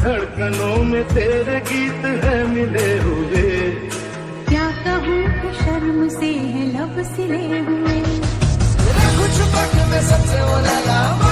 धड़कनों में तेरे गीत है मिले हुए। क्या कहूँ कि शर्म से है लब सिले हुए। कुछ वक्त में सबसे वो लगा